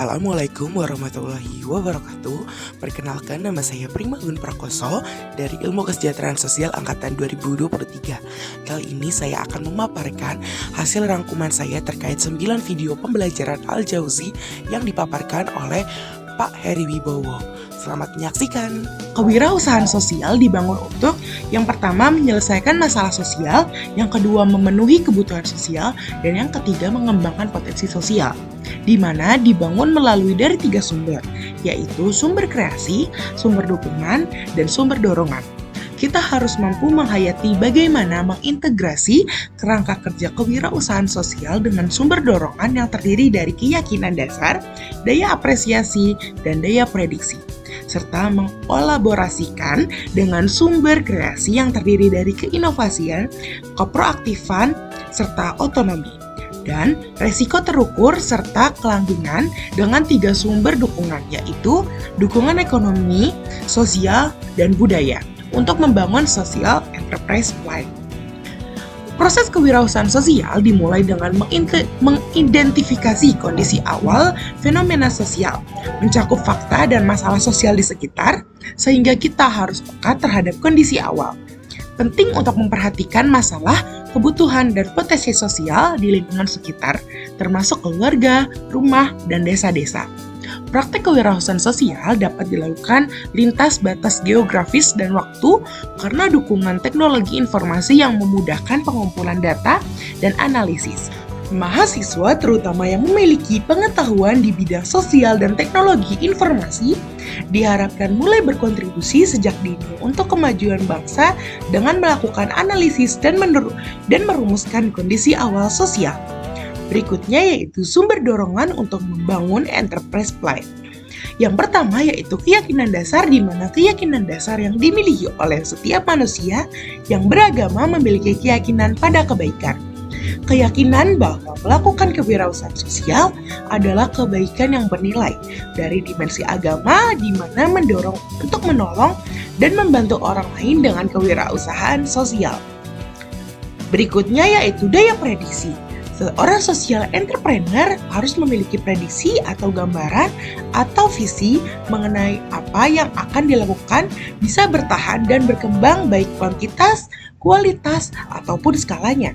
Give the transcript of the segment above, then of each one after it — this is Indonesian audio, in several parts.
Assalamualaikum warahmatullahi wabarakatuh. Perkenalkan, nama saya Primagun Prakoso dari Ilmu Kesejahteraan Sosial Angkatan 2023. Kali ini saya akan memaparkan hasil rangkuman saya terkait 9 video pembelajaran Al-Jauzi yang dipaparkan oleh Pak Heri Wibowo. Selamat menyaksikan. Kewirausahaan sosial dibangun untuk yang pertama menyelesaikan masalah sosial, yang kedua memenuhi kebutuhan sosial, dan yang ketiga mengembangkan potensi sosial, di mana dibangun melalui dari 3 sumber, yaitu sumber kreasi, sumber dukungan, dan sumber dorongan. Kita harus mampu menghayati bagaimana mengintegrasi kerangka kerja kewirausahaan sosial dengan sumber dorongan yang terdiri dari keyakinan dasar, daya apresiasi, dan daya prediksi, serta mengkolaborasikan dengan sumber kreasi yang terdiri dari keinovasian, keproaktifan, serta otonomi, dan resiko terukur serta kelanggengan dengan 3 sumber dukungan, yaitu dukungan ekonomi, sosial, dan budaya untuk membangun social enterprise plan. Proses kewirausahaan sosial dimulai dengan mengidentifikasi kondisi awal fenomena sosial, mencakup fakta dan masalah sosial di sekitar, sehingga kita harus peka terhadap kondisi awal. Penting untuk memperhatikan masalah, kebutuhan, dan potensi sosial di lingkungan sekitar, termasuk keluarga, rumah, dan desa-desa. Praktek kewirausahaan sosial dapat dilakukan lintas batas geografis dan waktu karena dukungan teknologi informasi yang memudahkan pengumpulan data dan analisis. Mahasiswa terutama yang memiliki pengetahuan di bidang sosial dan teknologi informasi diharapkan mulai berkontribusi sejak dini untuk kemajuan bangsa dengan melakukan analisis dan merumuskan kondisi awal sosial. Berikutnya yaitu sumber dorongan untuk membangun enterprise plan. Yang pertama yaitu keyakinan dasar, di mana keyakinan dasar yang dimiliki oleh setiap manusia yang beragama memiliki keyakinan pada kebaikan. Keyakinan bahwa melakukan kewirausahaan sosial adalah kebaikan yang bernilai dari dimensi agama, di mana mendorong untuk menolong dan membantu orang lain dengan kewirausahaan sosial. Berikutnya yaitu daya prediksi. Seorang social entrepreneur harus memiliki prediksi atau gambaran atau visi mengenai apa yang akan dilakukan bisa bertahan dan berkembang baik kuantitas, kualitas, ataupun skalanya.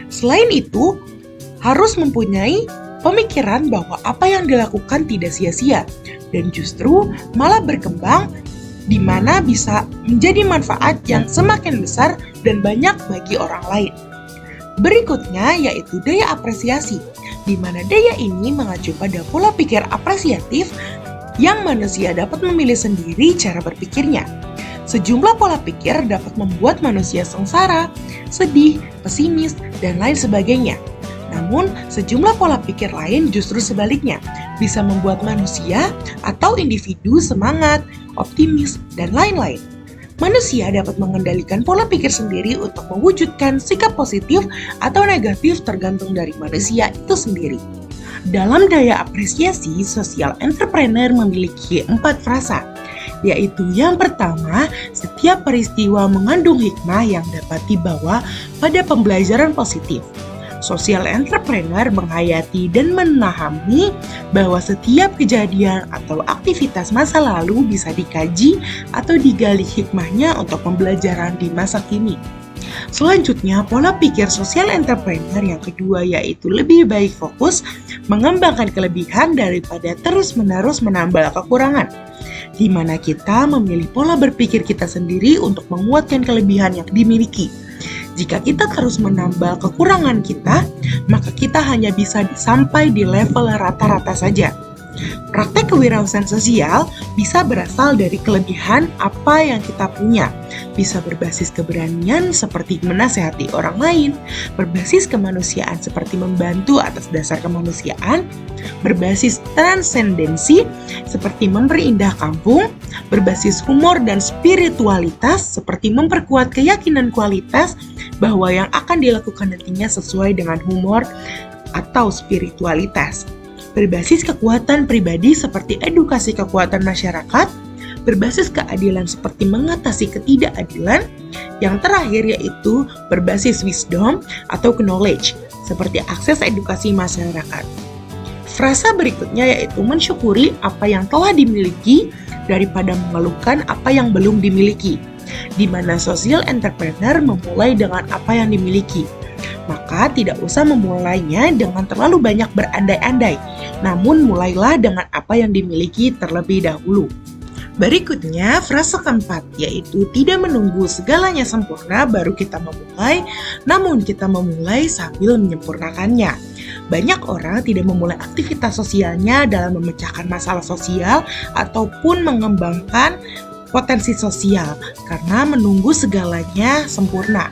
Selain itu, harus mempunyai pemikiran bahwa apa yang dilakukan tidak sia-sia dan justru malah berkembang, di mana bisa menjadi manfaat yang semakin besar dan banyak bagi orang lain. Berikutnya yaitu daya apresiasi, di mana daya ini mengacu pada pola pikir apresiatif yang manusia dapat memilih sendiri cara berpikirnya. Sejumlah pola pikir dapat membuat manusia sengsara, sedih, pesimis, dan lain sebagainya. Namun, sejumlah pola pikir lain justru sebaliknya, bisa membuat manusia atau individu semangat, optimis, dan lain-lain. Manusia dapat mengendalikan pola pikir sendiri untuk mewujudkan sikap positif atau negatif tergantung dari manusia itu sendiri. Dalam daya apresiasi, social entrepreneur memiliki 4 frasa, yaitu yang pertama, setiap peristiwa mengandung hikmah yang dapat dibawa pada pembelajaran positif. Social entrepreneur menghayati dan memahami bahwa setiap kejadian atau aktivitas masa lalu bisa dikaji atau digali hikmahnya untuk pembelajaran di masa kini. Selanjutnya, pola pikir social entrepreneur yang kedua yaitu lebih baik fokus mengembangkan kelebihan daripada terus-menerus menambal kekurangan, di mana kita memilih pola berpikir kita sendiri untuk menguatkan kelebihan yang dimiliki. Jika kita terus menambal kekurangan kita, maka kita hanya bisa sampai di level rata-rata saja. Praktek kewirausahaan sosial bisa berasal dari kelebihan apa yang kita punya, bisa berbasis keberanian seperti menasehati orang lain, berbasis kemanusiaan seperti membantu atas dasar kemanusiaan, berbasis transendensi seperti memperindah kampung, berbasis humor dan spiritualitas seperti memperkuat keyakinan kualitas bahwa yang akan dilakukan nantinya sesuai dengan humor atau spiritualitas. Berbasis kekuatan pribadi seperti edukasi kekuatan masyarakat, berbasis keadilan seperti mengatasi ketidakadilan, yang terakhir yaitu berbasis wisdom atau knowledge seperti akses edukasi masyarakat. Frasa berikutnya yaitu mensyukuri apa yang telah dimiliki daripada mengeluhkan apa yang belum dimiliki, di mana social entrepreneur memulai dengan apa yang dimiliki. Maka tidak usah memulainya dengan terlalu banyak berandai-andai, namun mulailah dengan apa yang dimiliki terlebih dahulu. Berikutnya, frasa keempat, yaitu tidak menunggu segalanya sempurna baru kita memulai, namun kita memulai sambil menyempurnakannya. Banyak orang tidak memulai aktivitas sosialnya dalam memecahkan masalah sosial ataupun mengembangkan potensi sosial karena menunggu segalanya sempurna.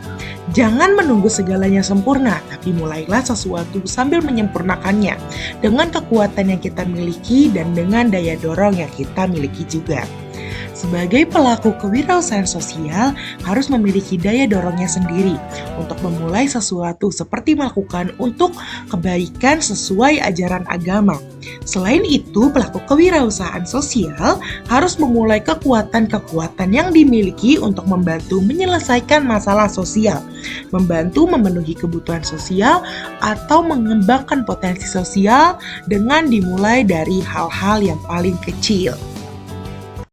Jangan menunggu segalanya sempurna, tapi mulailah sesuatu sambil menyempurnakannya dengan kekuatan yang kita miliki dan dengan daya dorong yang kita miliki juga. Sebagai pelaku kewirausahaan sosial harus memiliki daya dorongnya sendiri untuk memulai sesuatu seperti melakukan untuk kebaikan sesuai ajaran agama. Selain itu, pelaku kewirausahaan sosial harus memulai kekuatan-kekuatan yang dimiliki untuk membantu menyelesaikan masalah sosial, membantu memenuhi kebutuhan sosial, atau mengembangkan potensi sosial dengan dimulai dari hal-hal yang paling kecil.